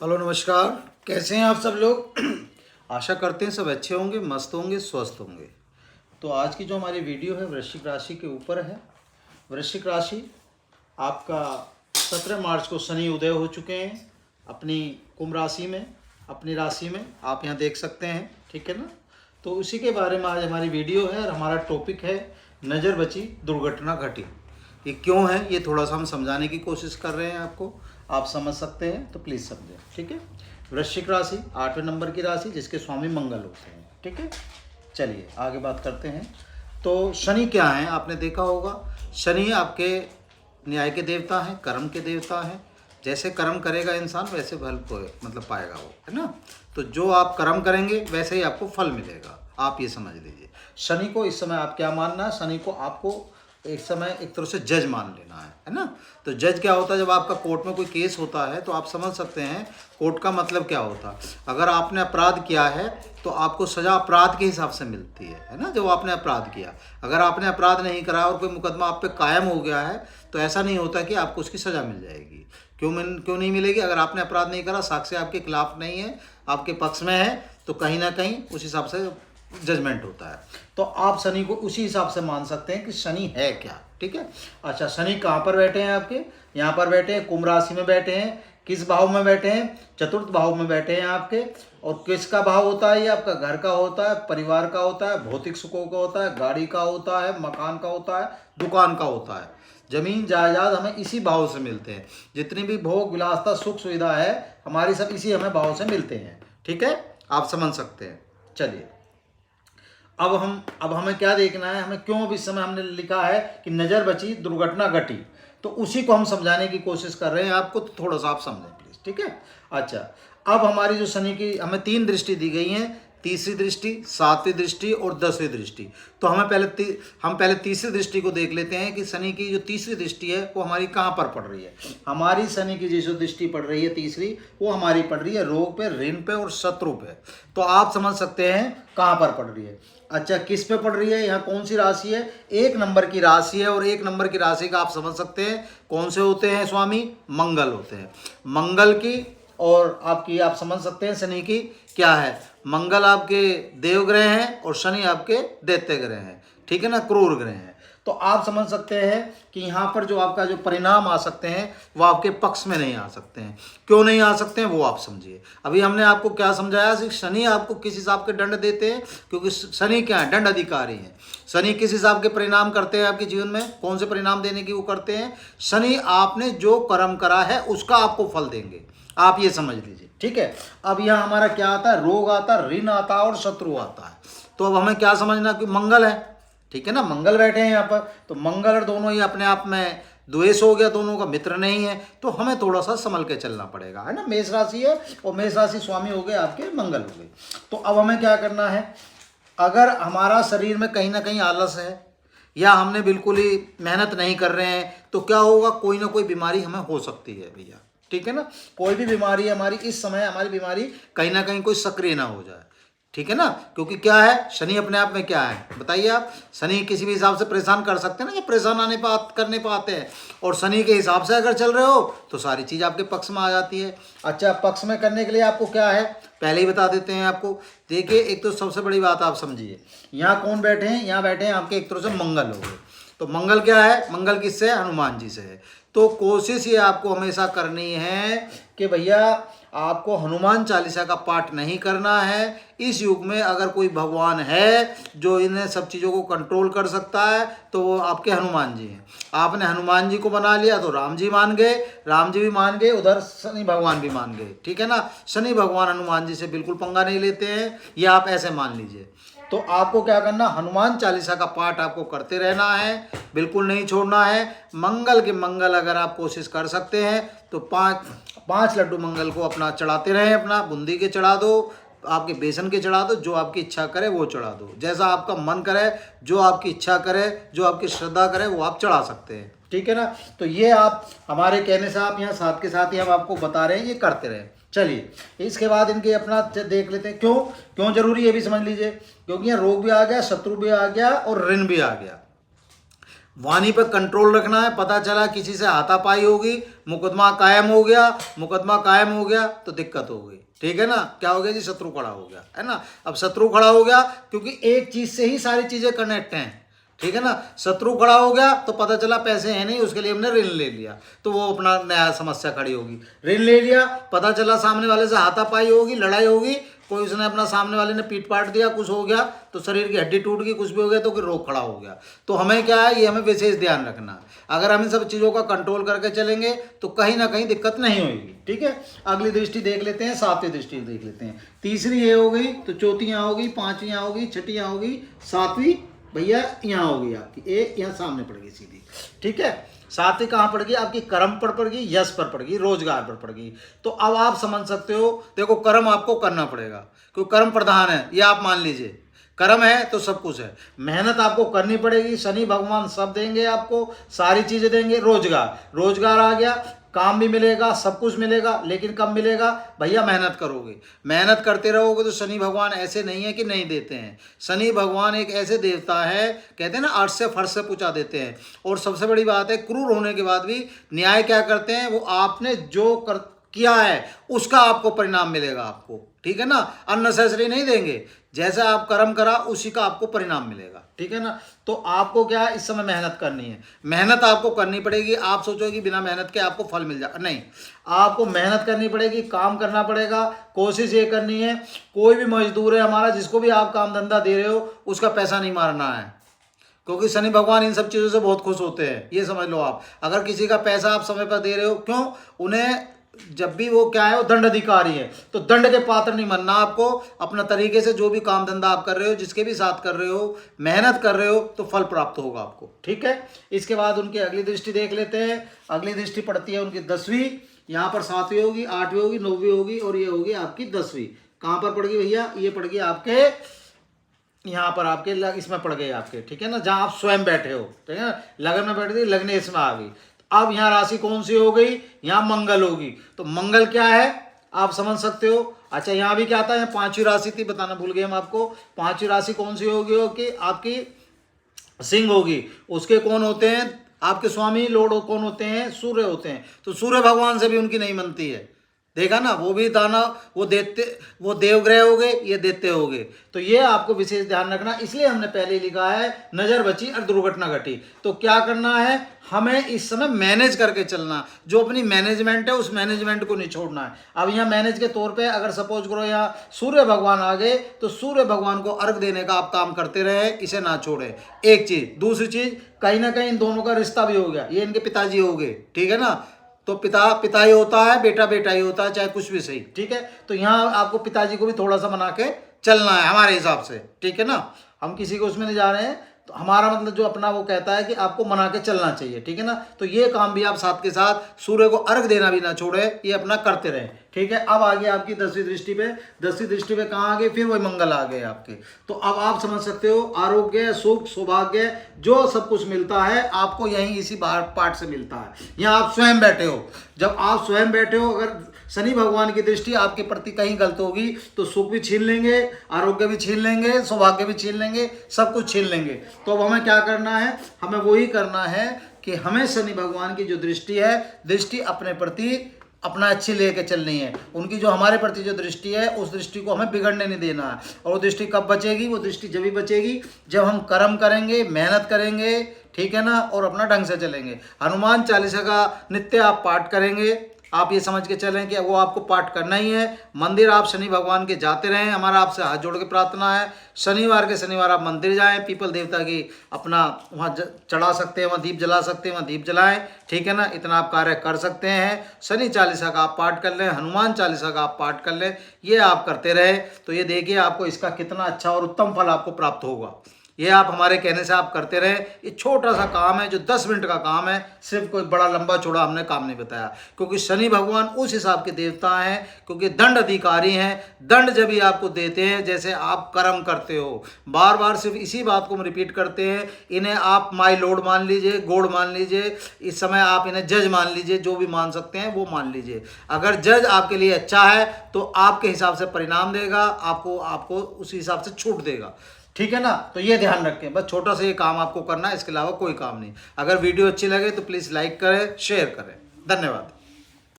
Hello नमस्कार। कैसे हैं आप सब लोग? आशा करते हैं सब अच्छे होंगे, मस्त होंगे, स्वस्थ होंगे। तो आज की जो हमारी वीडियो है वृश्चिक राशि के ऊपर है। वृश्चिक राशि आपका 17 मार्च को शनि उदय हो चुके हैं अपनी कुंभ राशि में, अपनी राशि में आप यहाँ देख सकते हैं, ठीक है ना। तो उसी के बारे में आज हमारी वीडियो है और हमारा टॉपिक है नज़र बची दुर्घटना घटी। ये क्यों है ये थोड़ा सा हम समझाने की कोशिश कर रहे हैं आपको, आप समझ सकते हैं तो प्लीज़ समझें, ठीक है। वृश्चिक राशि 8वें नंबर की राशि जिसके स्वामी मंगल होते हैं, ठीक है। चलिए आगे बात करते हैं। तो शनि क्या है आपने देखा होगा, शनि आपके न्याय के देवता हैं, कर्म के देवता हैं। जैसे कर्म करेगा इंसान वैसे फल को मतलब पाएगा वो, है ना। तो जो आप कर्म करेंगे वैसे ही आपको फल मिलेगा, आप ये समझ लीजिए। शनि को इस समय आप क्या मानना है, शनि को आपको एक समय एक तरह से जज मान लेना है ना। तो जज क्या होता है, जब आपका कोर्ट में कोई केस होता है तो आप समझ सकते हैं कोर्ट का मतलब क्या होता है। अगर आपने अपराध किया है तो आपको सज़ा अपराध के हिसाब से मिलती है ना, जब आपने अपराध किया। अगर आपने अपराध नहीं करा और कोई मुकदमा आप पे कायम हो गया है तो ऐसा नहीं होता कि आपको उसकी सज़ा मिल जाएगी। क्यों नहीं मिलेगी? अगर आपने अपराध नहीं करा, साक्ष्य आपके खिलाफ नहीं है, आपके पक्ष में है, तो कहीं ना कहीं उस हिसाब से जजमेंट होता है। तो आप शनि को उसी हिसाब से मान सकते हैं कि शनि है क्या, ठीक है। अच्छा, शनि कहाँ पर बैठे हैं? आपके यहाँ पर बैठे हैं, कुंभ राशि में बैठे हैं। किस भाव में बैठे हैं? चतुर्थ भाव में बैठे हैं आपके। और किसका भाव होता है ये? आपका घर का होता है, परिवार का होता है, भौतिक सुखों का होता है, गाड़ी का होता है, मकान का होता है, दुकान का होता है। जमीन जायदाद हमें इसी भाव से मिलते हैं। जितनी भी भोग विलासता सुख सुविधा है हमारी, सब इसी हमें भाव से मिलते हैं, ठीक है। आप समझ सकते हैं। चलिए अब हमें क्या देखना है, हमें क्यों अब इस समय हमने लिखा है कि नज़र बची दुर्घटना घटी, तो उसी को हम समझाने की कोशिश कर रहे हैं आपको। तो थोड़ा सा आप समझें प्लीज़, ठीक है। अच्छा, अब हमारी जो शनि की हमें 3 दृष्टि दी गई हैं, तीसरी दृष्टि, 7वीं दृष्टि और 10वीं दृष्टि। तो हम पहले तीसरी दृष्टि को देख लेते हैं कि शनि की जो तीसरी दृष्टि है वो हमारी कहाँ पर पड़ रही है। हमारी शनि की जो दृष्टि पड़ रही है तीसरी, वो हमारी पड़ रही है रोग पे, ऋण पे और शत्रु पे। तो आप समझ सकते हैं कहाँ पर पड़ रही है। अच्छा, किस पे पड़ रही है? यहाँ कौन सी राशि है? 1 नंबर की राशि है। और 1 नंबर की राशि का आप समझ सकते हैं कौन से होते हैं स्वामी? मंगल होते हैं। मंगल की और आपकी आप समझ सकते हैं शनि की क्या है। मंगल आपके देवग्रह हैं और शनि आपके दैत्य ग्रह हैं, ठीक है ना, क्रूर ग्रह हैं। तो आप समझ सकते हैं कि यहाँ पर जो आपका जो परिणाम आ सकते हैं वो आपके पक्ष में नहीं आ सकते हैं। क्यों नहीं आ सकते हैं वो आप समझिए। अभी हमने आपको क्या समझाया कि शनि आपको किस हिसाब के दंड देते हैं, क्योंकि शनि क्या है? दंड अधिकारी हैं। शनि किस हिसाब के परिणाम करते हैं आपके जीवन में, कौन से परिणाम देने की वो करते हैं? शनि आपने जो कर्म करा है उसका आपको फल देंगे, आप ये समझ लीजिए, ठीक है। अब यहाँ हमारा क्या आता है? रोग आता है, ऋण आता है और शत्रु आता है। तो अब हमें क्या समझना कि मंगल है, ठीक है ना, मंगल बैठे हैं यहाँ पर। तो मंगल और दोनों ही अपने आप में द्वेष हो गया, दोनों का मित्र नहीं है। तो हमें थोड़ा सा संभल के चलना पड़ेगा, है ना। मेष राशि है और मेष राशि स्वामी हो गए आपके मंगल हो गए। तो अब हमें क्या करना है, अगर हमारा शरीर में कहीं ना कहीं आलस है या हमने बिल्कुल ही मेहनत नहीं कर रहे हैं तो क्या होगा? कोई ना कोई बीमारी हमें हो सकती है भैया, ठीक है ना। कोई भी बीमारी हमारी इस समय, हमारी बीमारी कहीं ना कहीं कोई सक्रिय ना हो जाए, ठीक है ना। क्योंकि क्या है, शनि अपने आप में क्या है बताइए आप? शनि किसी भी हिसाब से परेशान कर सकते हैं ना, जब परेशान करने पर आते हैं। और शनि के हिसाब से अगर चल रहे हो तो सारी चीज़ आपके पक्ष में आ जाती है। अच्छा, पक्ष में करने के लिए आपको क्या है पहले ही बता देते हैं आपको। देखिए, एक तो सबसे बड़ी बात आप समझिए, यहाँ कौन बैठे हैं? यहाँ बैठे हैं आपके एक तरह से मंगल हो गए। तो मंगल क्या है? मंगल किससे है? हनुमान जी से है। तो कोशिश ये आपको हमेशा करनी है कि भैया आपको हनुमान चालीसा का पाठ नहीं करना है। इस युग में अगर कोई भगवान है जो इन सब चीज़ों को कंट्रोल कर सकता है तो वो आपके हनुमान जी हैं। आपने हनुमान जी को बना लिया तो राम जी मान गए, राम जी भी मान गए, उधर शनि भगवान भी मान गए, ठीक है ना। शनि भगवान हनुमान जी से बिल्कुल पंगा नहीं लेते हैं, ये आप ऐसे मान लीजिए। तो आपको क्या करना, हनुमान चालीसा का पाठ आपको करते रहना है, बिल्कुल नहीं छोड़ना है। मंगल के मंगल अगर आप कोशिश कर सकते हैं तो 5 लड्डू मंगल को अपना चढ़ाते रहें। अपना बूंदी के चढ़ा दो, आपके बेसन के चढ़ा दो, जो आपकी इच्छा करे वो चढ़ा दो। जैसा आपका मन करे, जो आपकी इच्छा करे, जो आपकी श्रद्धा करे वो आप चढ़ा सकते हैं, ठीक है ना। तो ये आप हमारे कहने से आप यहाँ साथ के साथ ही हम आपको बता रहे हैं, ये करते रहें। चलिए, इसके बाद इनके अपना देख लेते हैं क्यों जरूरी है, भी समझ लीजिए। क्योंकि यहाँ रोग भी आ गया, शत्रु भी आ गया और ऋण भी आ गया। वाणी पर कंट्रोल रखना है। पता चला किसी से हाथापाई होगी, मुकदमा कायम हो गया, मुकदमा कायम हो गया तो दिक्कत हो गई, ठीक है ना। क्या हो गया जी, शत्रु खड़ा हो गया, है ना। अब शत्रु खड़ा हो गया क्योंकि एक चीज से ही सारी चीजें कनेक्ट हैं, ठीक है ना। शत्रु खड़ा हो गया तो पता चला पैसे हैं नहीं, उसके लिए हमने ऋण ले लिया, तो वो अपना नया समस्या खड़ी होगी। ऋण ले लिया, पता चला सामने वाले से हाथापाई होगी, लड़ाई होगी, कोई उसने अपना सामने वाले ने पीट पाट दिया, कुछ हो गया तो शरीर की हड्डी टूट गई, कुछ भी हो गया तो फिर रोग खड़ा हो गया। तो हमें क्या है, ये हमें विशेष ध्यान रखना है। अगर हम इन सब चीज़ों का कंट्रोल करके चलेंगे तो कहीं ना कहीं दिक्कत नहीं होगी, ठीक है। अगली दृष्टि देख लेते हैं, सातवीं दृष्टि देख लेते हैं। तीसरी ये हो गई, तो चौथी यहाँ होगी, पांचवी यहाँ होगी, छठी यहाँ होगी, सातवीं भैया यहाँ होगी आपकी, एक यहाँ सामने पड़ गई सीधी, ठीक है। सातवीं कहाँ पड़ गई आपकी, कर्म पर पड़ गई, यश पर पड़ गई, रोजगार पर पड़ गई। तो अब आप समझ सकते हो, देखो कर्म आपको करना पड़ेगा क्योंकि कर्म प्रधान है, ये आप मान लीजिए। कर्म है तो सब कुछ है, मेहनत आपको करनी पड़ेगी, शनि भगवान सब देंगे आपको, सारी चीजें देंगे। रोजगार, रोजगार आ गया, काम भी मिलेगा, सब कुछ मिलेगा, लेकिन कब मिलेगा भैया, मेहनत करोगे, मेहनत करते रहोगे तो शनि भगवान ऐसे नहीं है कि नहीं देते हैं। शनि भगवान एक ऐसे देवता है, कहते हैं ना अर्श से फर्श से पूछा देते हैं। और सबसे बड़ी बात है, क्रूर होने के बाद भी न्याय क्या करते हैं, वो आपने जो किया है उसका आपको परिणाम मिलेगा आपको, ठीक है ना। अननेसेसरी नहीं देंगे, जैसा आप कर्म करा उसी का आपको परिणाम मिलेगा, ठीक है ना। तो आपको क्या है, इस समय मेहनत करनी है, मेहनत आपको करनी पड़ेगी। आप सोचोगे बिना मेहनत के आपको फल मिल जाए, नहीं, आपको मेहनत करनी पड़ेगी, काम करना पड़ेगा। कोशिश ये करनी है, कोई भी मजदूर है हमारा, जिसको भी आप काम धंधा दे रहे हो, उसका पैसा नहीं मारना है, क्योंकि शनि भगवान इन सब चीज़ों से बहुत खुश होते हैं, ये समझ लो आप। अगर किसी का पैसा आप समय पर दे रहे हो, क्यों, उन्हें जब भी वो क्या है, वो दंड अधिकारी है, तो दंड के पात्र नहीं बनना आपको। अपना तरीके से जो भी काम धंधा आप कर रहे हो, जिसके भी साथ कर रहे हो, मेहनत कर रहे हो, तो फल प्राप्त होगा आपको, ठीक है। इसके बाद उनकी अगली दृष्टि देख लेते हैं। अगली दृष्टि पड़ती है उनकी 10वीं, यहाँ पर 7वीं होगी, 8वीं होगी, 9वीं होगी, और ये होगी आपकी 10वीं। कहाँ पर पड़ गई भैया, ये पड़ गई आपके यहाँ पर, आपके इसमें पड़ गए आपके, ठीक है ना, जहाँ आप स्वयं बैठे हो, ठीक है ना। लगन में बैठ गई, लगने इसमें आ गई। अब यहाँ राशि कौन सी हो गई, यहाँ मंगल होगी। तो मंगल क्या है आप समझ सकते हो। अच्छा, यहाँ भी क्या आता है, पांचवी राशि थी, बताना भूल गए हम आपको। पांचवी राशि कौन सी होगी कि आपकी सिंह होगी। उसके कौन होते हैं आपके स्वामी, लॉर्ड कौन होते हैं, सूर्य होते हैं। तो सूर्य भगवान से भी उनकी नहीं बनती है, देखा ना, वो भी दाना वो देते, वो देवग्रह हो गए, ये देते हो गए। तो ये आपको विशेष ध्यान रखना, इसलिए हमने पहले लिखा है नजर बची और दुर्घटना घटी। तो क्या करना है, हमें इस समय मैनेज करके चलना, जो अपनी मैनेजमेंट है उस मैनेजमेंट को नहीं छोड़ना है। अब यहाँ मैनेज के तौर पे अगर सपोज करो यहाँ सूर्य भगवान आ गए, तो सूर्य भगवान को अर्घ देने का आप काम करते रहे, इसे ना छोड़े। एक चीज, दूसरी चीज, कहीं ना कहीं इन दोनों का रिश्ता भी हो गया, ये इनके पिताजी हो गए, ठीक है ना। तो पिता पिता ही होता है, बेटा बेटा ही होता है, चाहे कुछ भी सही, ठीक है। तो यहाँ आपको पिताजी को भी थोड़ा सा मना के चलना है हमारे हिसाब से, ठीक है ना। हम किसी को उसमें नहीं जा रहे हैं, तो हमारा मतलब जो अपना वो कहता है कि आपको मना के चलना चाहिए, ठीक है ना। तो ये काम भी आप साथ के साथ सूर्य को अर्घ देना भी ना छोड़े, ये अपना करते रहे, ठीक है। अब आ गया आपकी 10वीं दृष्टि पे। 10वीं दृष्टि पे कहाँ आ गए, फिर वही मंगल आ गए आपके। तो अब आप समझ सकते हो, आरोग्य, सुख, सौभाग्य, जो सब कुछ मिलता है आपको यहीं इसी पाठ से मिलता है। यहाँ आप स्वयं बैठे हो, जब आप स्वयं बैठे हो, अगर शनि भगवान की दृष्टि आपके प्रति कहीं गलत होगी तो सुख भी छीन लेंगे, आरोग्य भी छीन लेंगे, सौभाग्य भी छीन लेंगे, सब कुछ छीन लेंगे। तो अब हमें क्या करना है, हमें वही करना है कि हमें शनि भगवान की जो दृष्टि है, दृष्टि अपने प्रति अपना अच्छी लेके चलनी है। उनकी जो हमारे प्रति जो दृष्टि है, उस दृष्टि को हमें बिगड़ने नहीं देना है। और वो दृष्टि कब बचेगी, वो दृष्टि जब भी बचेगी जब हम कर्म करेंगे, मेहनत करेंगे, ठीक है ना, और अपना ढंग से चलेंगे। हनुमान चालीसा का नित्य आप पाठ करेंगे, आप ये समझ के चलें कि वो आपको पाठ करना ही है। मंदिर आप शनि भगवान के जाते रहें, हमारा आपसे हाथ जोड़ के प्रार्थना है। शनिवार के शनिवार आप मंदिर जाएं, पीपल देवता की अपना वहाँ चढ़ा सकते हैं, वहाँ दीप जला सकते हैं, वहाँ दीप जलाएं, ठीक है ना। इतना आप कार्य कर सकते हैं। शनि चालीसा का आप पाठ कर लें, हनुमान चालीसा का आप पाठ कर लें, ये आप करते रहे तो ये देखिए आपको इसका कितना अच्छा और उत्तम फल आपको प्राप्त होगा। ये आप हमारे कहने से आप करते रहे। ये छोटा सा काम है जो 10 मिनट का काम है, सिर्फ कोई बड़ा लंबा चौड़ा हमने काम नहीं बताया, क्योंकि शनि भगवान उस हिसाब के देवता हैं, क्योंकि दंड अधिकारी हैं। दंड जब भी आपको देते हैं, जैसे आप कर्म करते हो, बार बार सिर्फ इसी बात को हम रिपीट करते हैं। इन्हें आप माई लॉर्ड मान लीजिए, गॉड मान लीजिए, इस समय आप इन्हें जज मान लीजिए, जो भी मान सकते हैं वो मान लीजिए। अगर जज आपके लिए अच्छा है तो आपके हिसाब से परिणाम देगा, आपको उसी हिसाब से छूट देगा। ठीक है ना। तो ये ध्यान रखें, बस छोटा सा ये काम आपको करना है, इसके अलावा कोई काम नहीं। अगर वीडियो अच्छी लगे तो प्लीज़ लाइक करें, शेयर करें। धन्यवाद।